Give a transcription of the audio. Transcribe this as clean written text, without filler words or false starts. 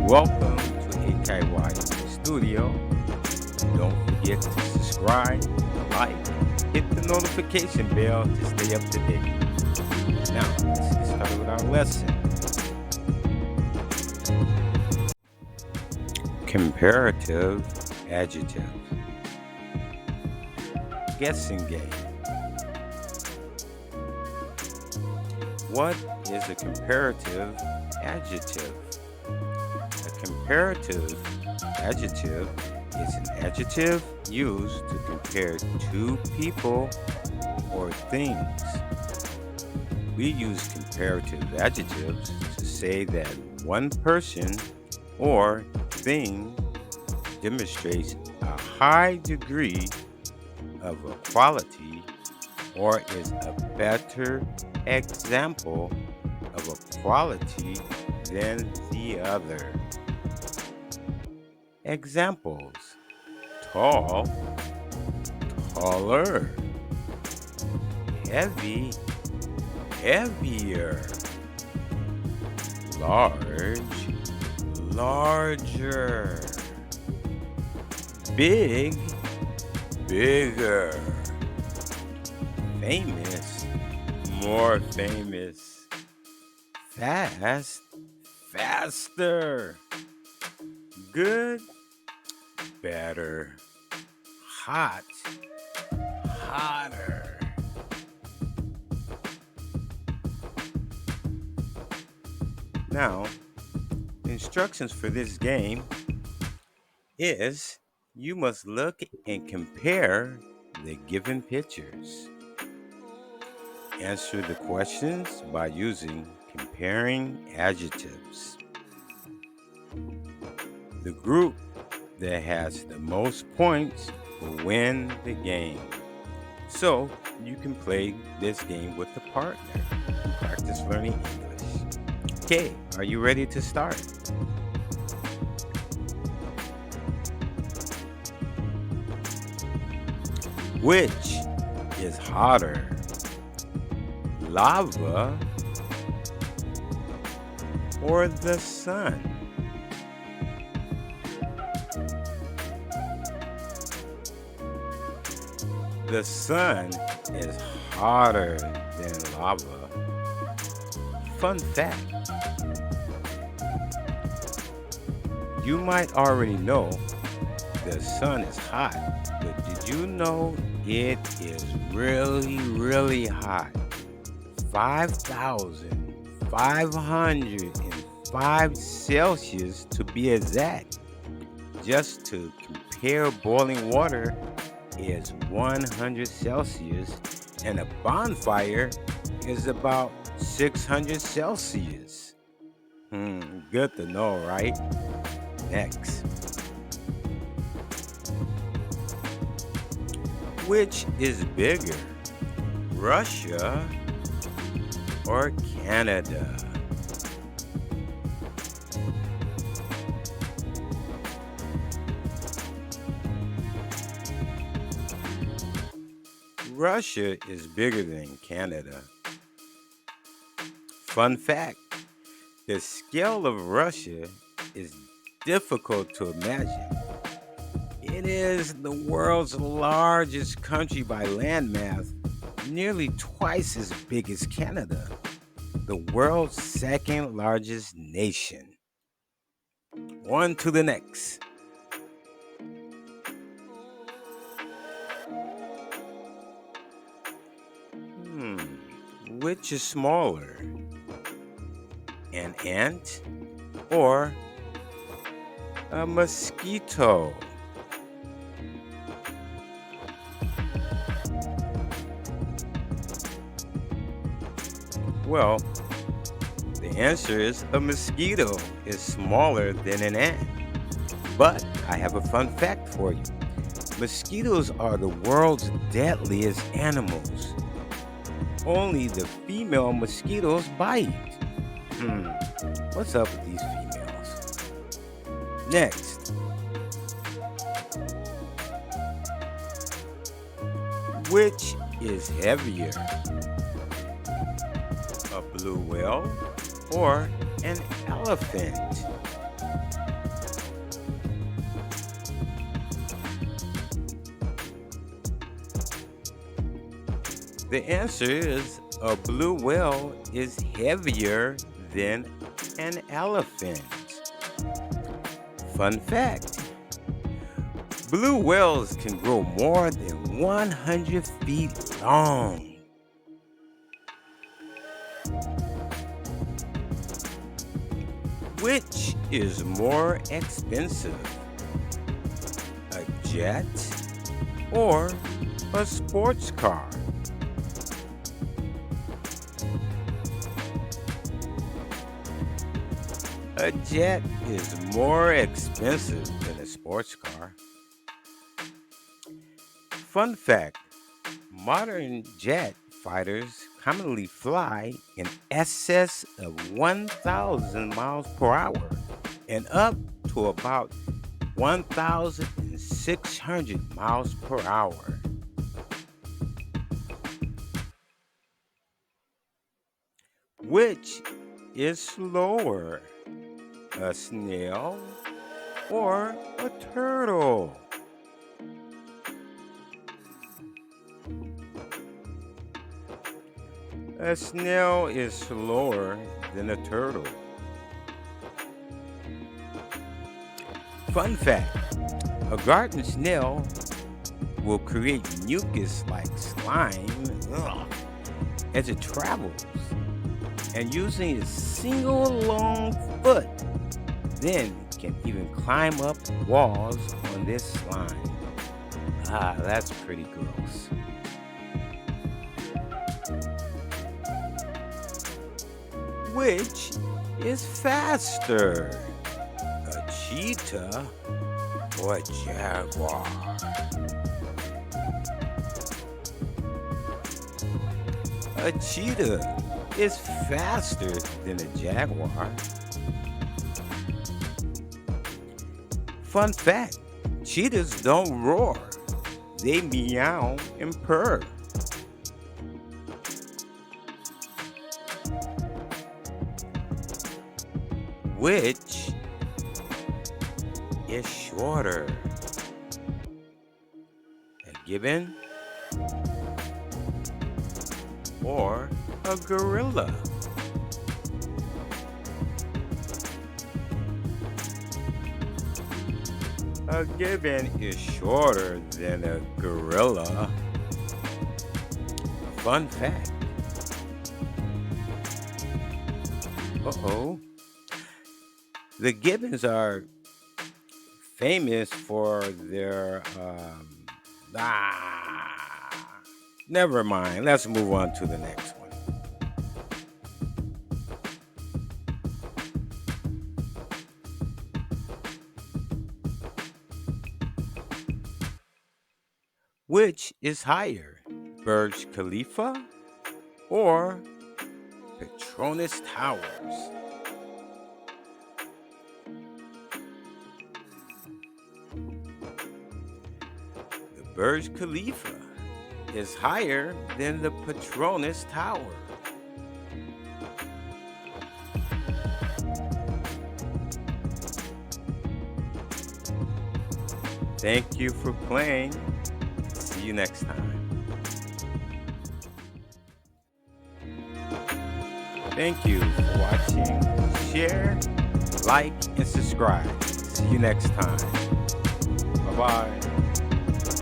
Welcome to AKY Studio. Don't forget to subscribe, like, hit the notification bell to stay up to date. Now, let's get started with our lesson. Comparative adjective. Guessing game. What is a comparative adjective? A comparative adjective is an adjective used to compare two people or things. We use comparative adjectives to say that one person or thing demonstrates a high degree of a quality or is a better example of a quality than the other. Examples: tall, taller; heavy, heavier; large, larger; big, bigger; famous, more famous; fast, faster; good, better; hot, hotter. Now, instructions for this game is you must look and compare the given pictures. Answer the questions by using comparing adjectives. The group that has the most points will win the game. So you can play this game with a partner and practice learning English. Okay, are you ready to start? Which is hotter, lava or the sun? The sun is hotter than lava. Fun fact: you might already know the sun is hot, but did you know it is really, really hot? 5,505 Celsius to be exact. Just to compare, boiling water is 100 Celsius and a bonfire is about 600 Celsius. Good to know, right? Next. Which is bigger, Russia or Canada? Russia is bigger than Canada. Fun fact: the scale of Russia is difficult to imagine. It is the world's largest country by landmass, nearly twice as big as Canada, the world's second largest nation. On to the next. Which is smaller, an ant or a mosquito? Well, the answer is a mosquito is smaller than an ant. But I have a fun fact for you. Mosquitoes are the world's deadliest animals. Only the female mosquitoes bite. What's up with these females? Next. Which is heavier, a blue whale or an elephant? The answer is a blue whale is heavier than an elephant. Fun fact, blue whales can grow more than 100 feet long. Which is more expensive, a jet or a sports car? A jet is more expensive than a sports car. Fun fact, modern jet fighters commonly fly in excess of 1,000 miles per hour and up to about 1,600 miles per hour. Which is slower, a snail or a turtle? A snail is slower than a turtle. Fun fact, a garden snail will create mucus like slime as it travels and using a single long foot, then can even climb up walls on this slime. That's pretty gross. Which is faster, a cheetah or a jaguar? A cheetah is faster than a jaguar. Fun fact, cheetahs don't roar, they meow and purr. Which is shorter, a gibbon or a gorilla? A gibbon is shorter than a gorilla. Fun fact. Uh-oh. The gibbons are famous for their never mind. Let's move on to the next one. Which is higher, Burj Khalifa or Petronas Towers? The Burj Khalifa is higher than the Petronas Tower. Thank you for playing. See you next time. Thank you for watching. Share, like, and subscribe. See you next time. Bye-bye.